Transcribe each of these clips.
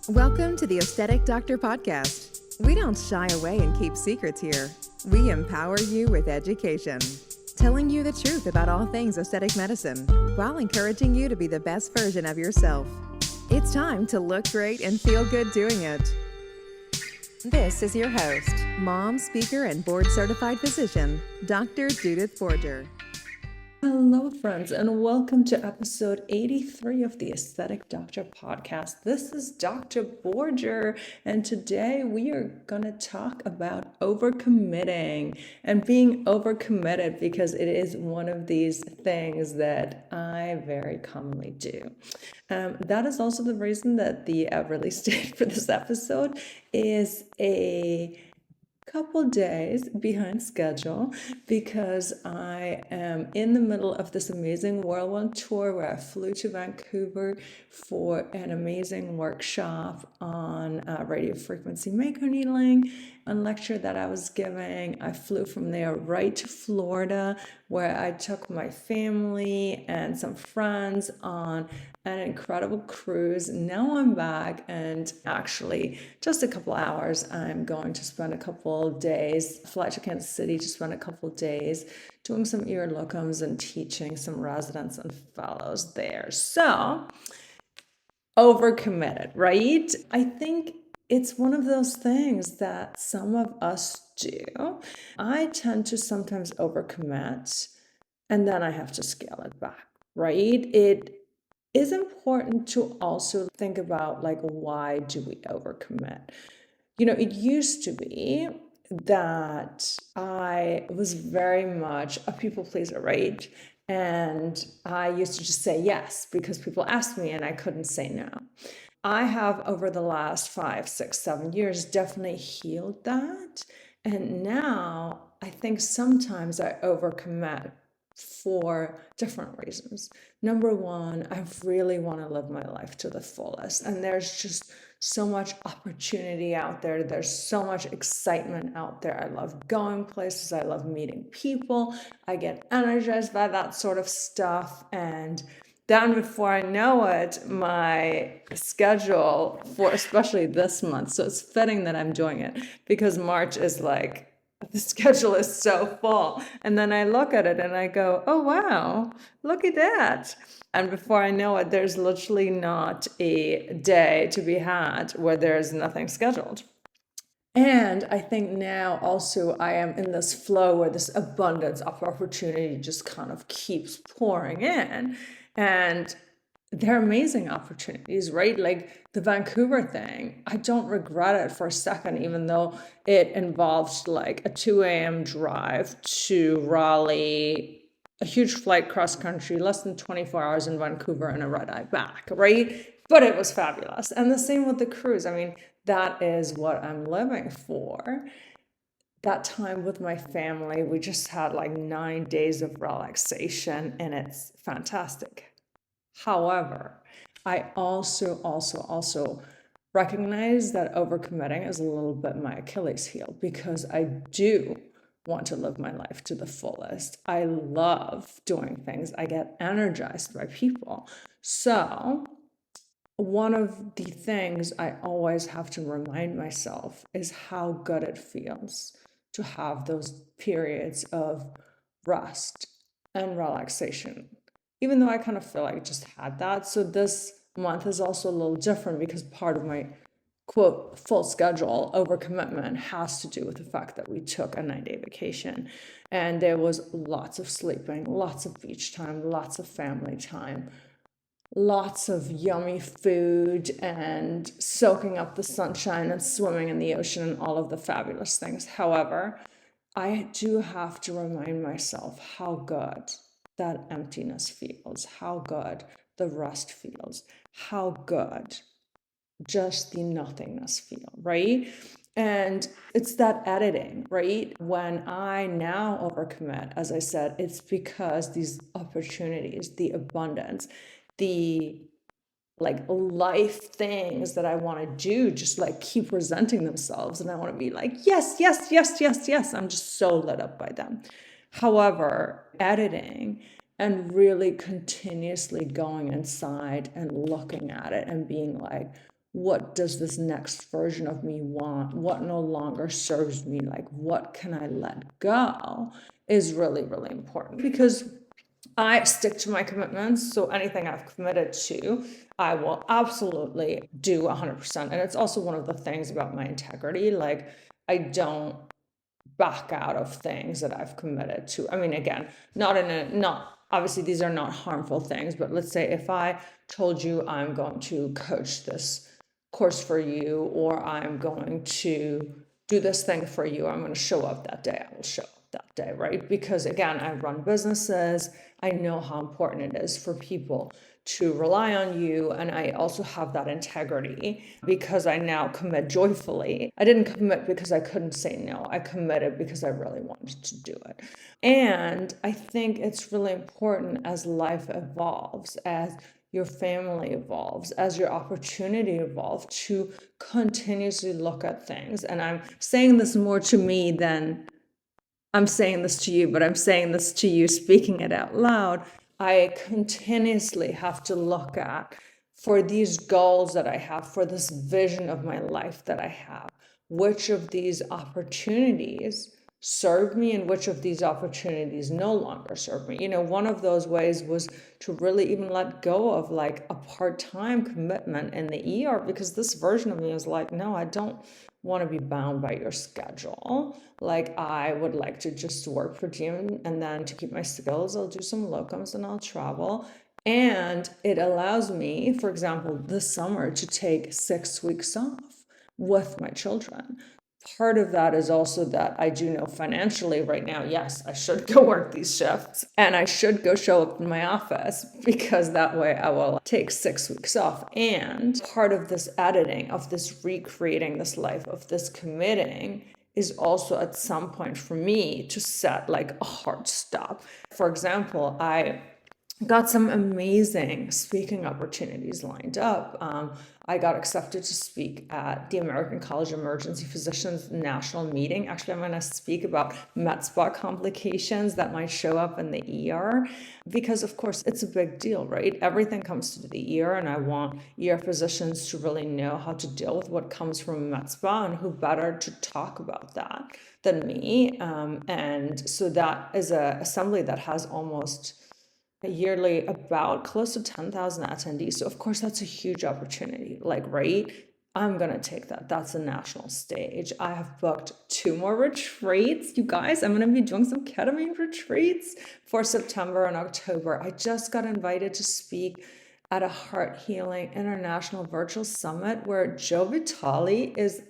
Welcome to the Aesthetic Doctor Podcast. We don't shy away and keep secrets here. We empower you with education, telling you the truth about all things aesthetic medicine while encouraging you to be the best version of yourself. It's time to look great and feel good doing it. This is your host, mom, speaker, and board-certified physician, Dr. Judith Borger. Hello, friends, and welcome to episode 83 of the Aesthetic Doctor Podcast. This is Dr. Borger, and today we are going to talk about overcommitting and being overcommitted because it is one of these things that I very commonly do. That is also the reason that the release date for this episode is a couple days behind schedule because I am in the middle of this amazing whirlwind tour where I flew to Vancouver for an amazing workshop on radio frequency microneedling, a lecture that I was giving. I flew from there right to Florida where I took my family and some friends on an incredible cruise. Now I'm back, and actually just a couple hours I'm going to spend a couple days, fly to Kansas City to spend a couple days doing some ear locums and teaching some residents and fellows there. So overcommitted, right? I think it's one of those things that some of us do. I tend to sometimes overcommit and then I have to scale it back, right? It is important to also think about, like, why do we overcommit? It used to be that I was very much a people pleaser, right? And I used to just say yes because people asked me and I couldn't say no. I have, over the last 5, 6, 7 years, definitely healed that. And now I think sometimes I overcommit for different reasons. Number one, I really want to live my life to the fullest. And there's just so much opportunity out there. There's so much excitement out there. I love going places. I love meeting people. I get energized by that sort of stuff. And then before I know it, my schedule for especially this month, so it's fitting that I'm doing it because March is like, the schedule is so full. And then I look at it and I go, oh, wow, look at that. And before I know it, there's literally not a day to be had where there's nothing scheduled. And I think now also I am in this flow where this abundance of opportunity just kind of keeps pouring in. And they're amazing opportunities, right? Like the Vancouver thing, I don't regret it for a second, even though it involved like a 2 a.m. drive to Raleigh, a huge flight cross country, less than 24 hours in Vancouver, and a red eye back, right? But it was fabulous. And the same with the cruise. I mean, that is what I'm living for. That time with my family, we just had like 9 days of relaxation, and it's fantastic. However, I also recognize that overcommitting is a little bit my Achilles heel because I do want to live my life to the fullest. I love doing things. I get energized by people. So one of the things I always have to remind myself is how good it feels to have those periods of rest and relaxation. Even though I kind of feel like I just had that. So this month is also a little different because part of my, quote, full schedule overcommitment has to do with the fact that we took a 9-day vacation. And there was lots of sleeping, lots of beach time, lots of family time, lots of yummy food and soaking up the sunshine and swimming in the ocean and all of the fabulous things. However, I do have to remind myself how good that emptiness feels, how good the rest feels, how good just the nothingness feel, right? And it's that editing, right? When I now overcommit, as I said, it's because these opportunities, the abundance, the like life things that I want to do just like keep presenting themselves. And I want to be like, yes, yes, yes, yes, yes. I'm just so lit up by them. However, editing and really continuously going inside and looking at it and being like, what does this next version of me want? What no longer serves me? Like, what can I let go is really, really important, because I stick to my commitments. So anything I've committed to, I will absolutely do 100%. And it's also one of the things about my integrity. Like, I don't back out of things that I've committed to. I mean, again, not obviously these are not harmful things, but let's say if I told you I'm going to coach this course for you, or I'm going to do this thing for you, I'm going to show up that day, I will show up that day, right? Because again, I run businesses. I know how important it is for people to rely on you. And I also have that integrity because I now commit joyfully. I didn't commit because I couldn't say no. I committed because I really wanted to do it. And I think it's really important as life evolves, as your family evolves, as your opportunity evolves, to continuously look at things. And I'm saying this more to me than I'm saying this to you, but I'm saying this to you, speaking it out loud. I continuously have to look at, for these goals that I have, for this vision of my life that I have, which of these opportunities serve me and which of these opportunities no longer serve me. One of those ways was to really even let go of like a part-time commitment in the ER, because this version of me is like, no, I don't want to be bound by your schedule. Like, I would like to just work for you, and then to keep my skills, I'll do some locums and I'll travel. And it allows me, for example, this summer to take 6 weeks off with my children. Part of that is also that I do know financially right now, yes, I should go work these shifts and I should go show up in my office, because that way I will take 6 weeks off. And part of this editing, of this recreating this life, of this committing, is also at some point for me to set like a hard stop. For example, I got some amazing speaking opportunities lined up. I got accepted to speak at the American College of Emergency Physicians National Meeting. Actually, I'm going to speak about med spa complications that might show up in the ER, because of course it's a big deal, right? Everything comes to the ER, and I want ER physicians to really know how to deal with what comes from a med spa, and who better to talk about that than me. And so that is an assembly that has almost yearly about close to 10,000 attendees. So of course that's a huge opportunity, like, right? I'm going to take that. That's a national stage. I have booked 2 more retreats. You guys, I'm going to be doing some ketamine retreats for September and October. I just got invited to speak at a Heart Healing International Virtual Summit where Joe Vitale is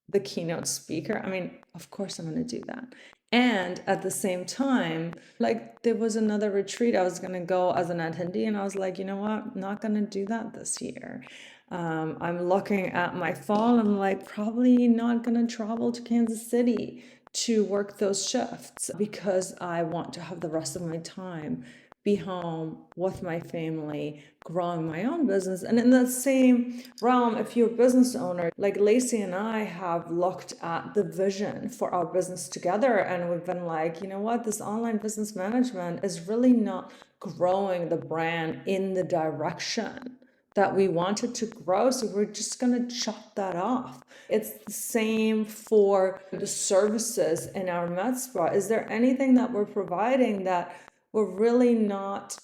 the keynote speaker. I mean, of course I'm going to do that. And at the same time, like, there was another retreat I was going to go as an attendee, and I was like, you know what? I'm not going to do that this year. I'm looking at my fall. I'm like, probably not going to travel to Kansas City to work those shifts, because I want to have the rest of my time be home with my family, growing my own business. And in the same realm, if you're a business owner, like Lacey and I have looked at the vision for our business together, and we've been like, you know what, this online business management is really not growing the brand in the direction that we wanted to grow. So we're just going to chop that off. It's the same for the services in our med spa. Is there anything that we're providing that we're really not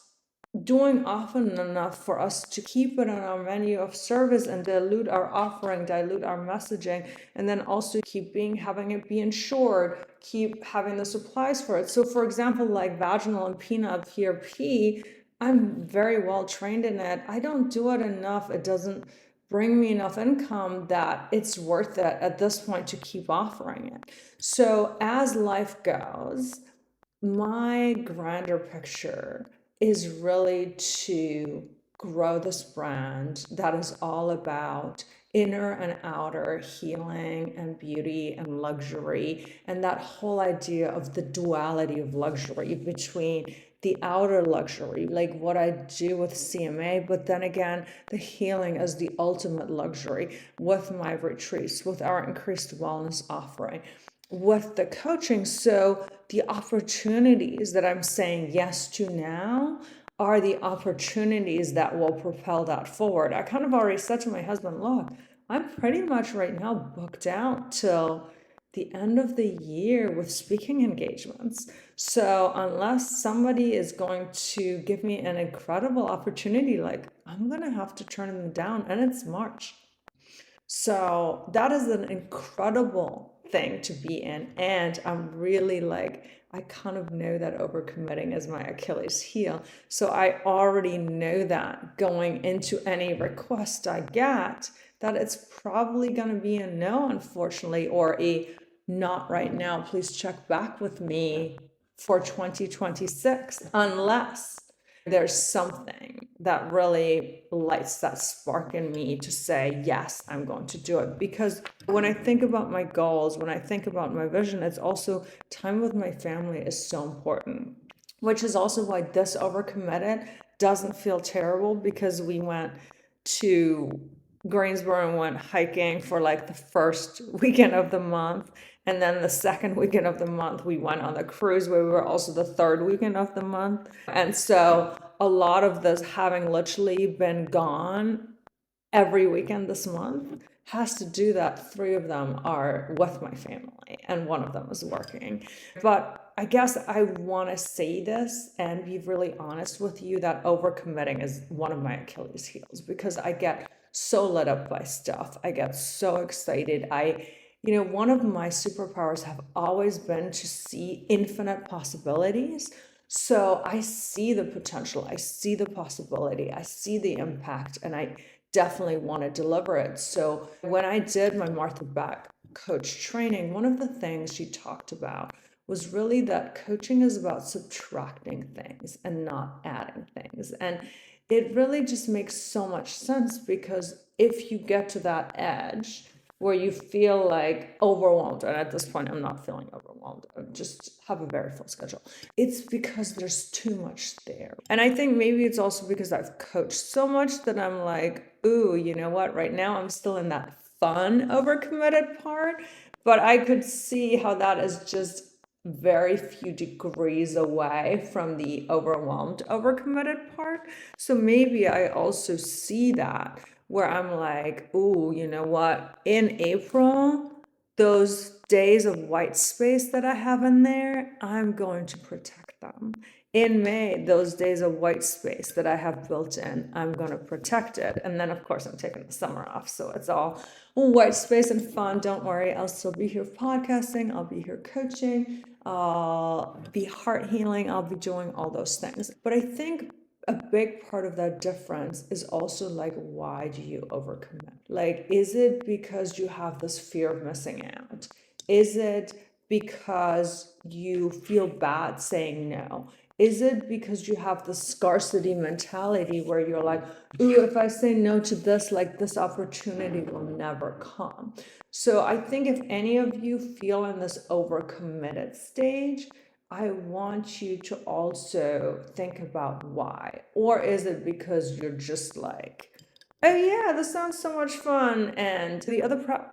doing often enough for us to keep it on our menu of service and dilute our offering, dilute our messaging, and then also keep having it be insured, keep having the supplies for it? So for example, like vaginal and penile PRP, I'm very well trained in it. I don't do it enough. It doesn't bring me enough income that it's worth it at this point to keep offering it. So as life goes, my grander picture is really to grow this brand that is all about inner and outer healing and beauty and luxury, and that whole idea of the duality of luxury between the outer luxury, like what I do with CMA, but then again, the healing as the ultimate luxury with my retreats, with our increased wellness offering, with the coaching. So the opportunities that I'm saying yes to now are the opportunities that will propel that forward. I kind of already said to my husband, look, I'm pretty much right now booked out till the end of the year with speaking engagements. So unless somebody is going to give me an incredible opportunity, like I'm going to have to turn them down, and it's March. So that is an incredible thing to be in. And I'm really like, I kind of know that overcommitting is my Achilles heel. So I already know that going into any request I get, that it's probably going to be a no, unfortunately, or a not right now. Please check back with me for 2026, unless there's something that really lights that spark in me to say, yes, I'm going to do it. Because when I think about my goals, when I think about my vision, it's also time with my family is so important, which is also why this overcommitted doesn't feel terrible, because we went to Greensboro and went hiking for like the first weekend of the month. And then the second weekend of the month, we went on the cruise where we were also the third weekend of the month. And so a lot of this, having literally been gone every weekend this month, has to do that 3 of them are with my family and 1 of them is working. But I guess I want to say this and be really honest with you that overcommitting is one of my Achilles heels, because I get so lit up by stuff. I get so excited. One of my superpowers have always been to see infinite possibilities. So I see the potential, I see the possibility, I see the impact, and I definitely want to deliver it. So when I did my Martha Beck coach training, one of the things she talked about was really that coaching is about subtracting things and not adding things. And it really just makes so much sense, because if you get to that edge where you feel like overwhelmed, and at this point I'm not feeling overwhelmed, I just have a very full schedule, it's because there's too much there. And I think maybe it's also because I've coached so much that I'm like, ooh, you know what, right now I'm still in that fun overcommitted part, but I could see how that is just very few degrees away from the overwhelmed overcommitted part. So maybe I also see that where I'm like, ooh, you know what? In April, those days of white space that I have in there, I'm going to protect them. In May, those days of white space that I have built in, I'm going to protect it. And then, of course, I'm taking the summer off. So it's all white space and fun. Don't worry. I'll still be here podcasting. I'll be here coaching. I'll be heart healing. I'll be doing all those things. But I think a big part of that difference is also like, why do you overcommit? Like, is it because you have this fear of missing out? Is it because you feel bad saying no? Is it because you have the scarcity mentality where you're like, ooh, if I say no to this, like this opportunity will never come? So I think if any of you feel in this overcommitted stage, I want you to also think about why. Or is it because you're just like, oh yeah, this sounds so much fun? And the other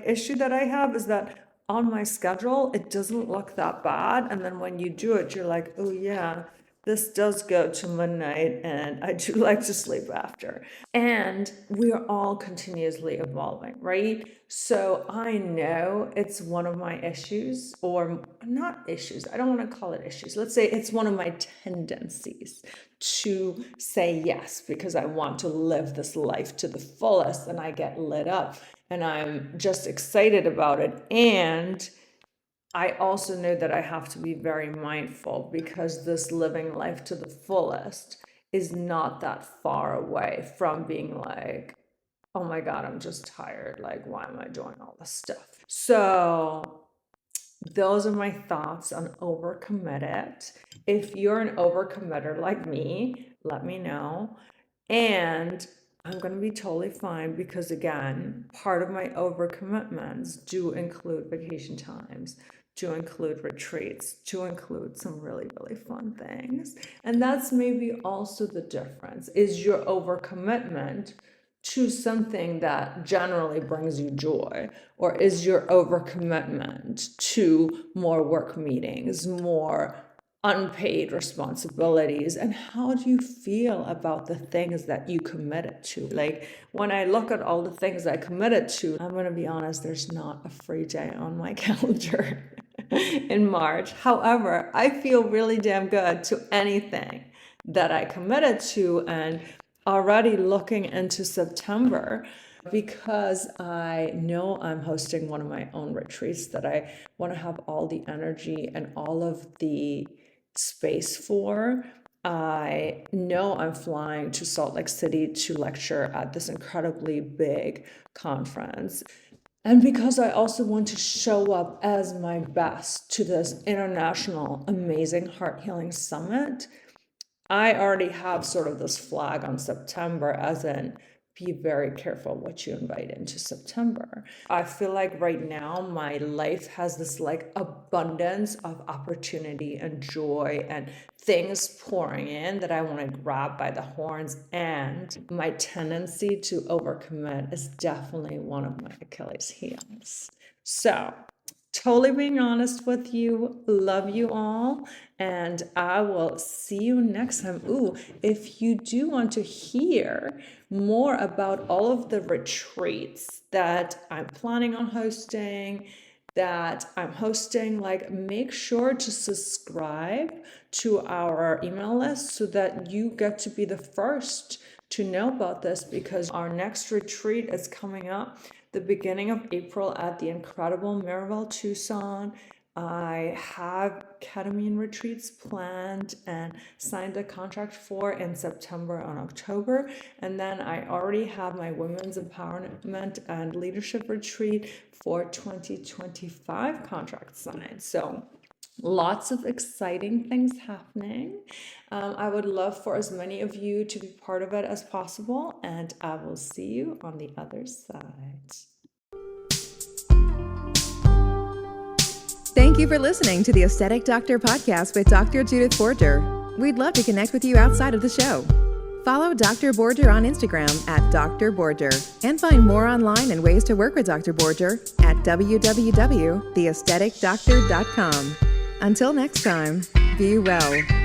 issue that I have is that on my schedule, it doesn't look that bad. And then when you do it, you're like, oh yeah, this does go to midnight and I do like to sleep after. And we are all continuously evolving, right? So I know it's one of my issues, or not issues, I don't want to call it issues. Let's say it's one of my tendencies to say yes because I want to live this life to the fullest, and I get lit up and I'm just excited about it. And I also know that I have to be very mindful, because this living life to the fullest is not that far away from being like, oh my God, I'm just tired. Like, why am I doing all this stuff? So those are my thoughts on overcommitted. If you're an overcommitter like me, let me know. And I'm going to be totally fine, because again, part of my overcommitments do include vacation times, to include retreats, to include some really, really fun things. And that's maybe also the difference, is your overcommitment to something that generally brings you joy, or is your overcommitment to more work meetings, more unpaid responsibilities? And how do you feel about the things that you committed to? Like, when I look at all the things I committed to, I'm going to be honest, there's not a free day on my calendar in March. However, I feel really damn good to anything that I committed to, and already looking into September, because I know I'm hosting one of my own retreats that I want to have all the energy and all of the space for. I know I'm flying to Salt Lake City to lecture at this incredibly big conference. And because I also want to show up as my best to this international amazing heart healing summit, I already have sort of this flag on September, as in, be very careful what you invite into September. I feel like right now my life has this like abundance of opportunity and joy and things pouring in that I want to grab by the horns, and my tendency to overcommit is definitely one of my Achilles heels. So, totally being honest with you, love you all, and I will see you next time. Ooh, if you do want to hear more about all of the retreats that I'm planning on hosting, like, make sure to subscribe to our email list so that you get to be the first to know about this, because our next retreat is coming up the beginning of April at the incredible Miraval Tucson. I have ketamine retreats planned and signed a contract for in September and October. And then I already have my women's empowerment and leadership retreat for 2025 contract signed. So lots of exciting things happening. I would love for as many of you to be part of it as possible, and I will see you on the other side. Thank you for listening to the Aesthetic Doctor Podcast with Dr. Judith Borger. We'd love to connect with you outside of the show. Follow Dr. Borger on Instagram at Dr. Borger, and find more online and ways to work with Dr. Borger at www.theaestheticdoctor.com. Until next time, be well.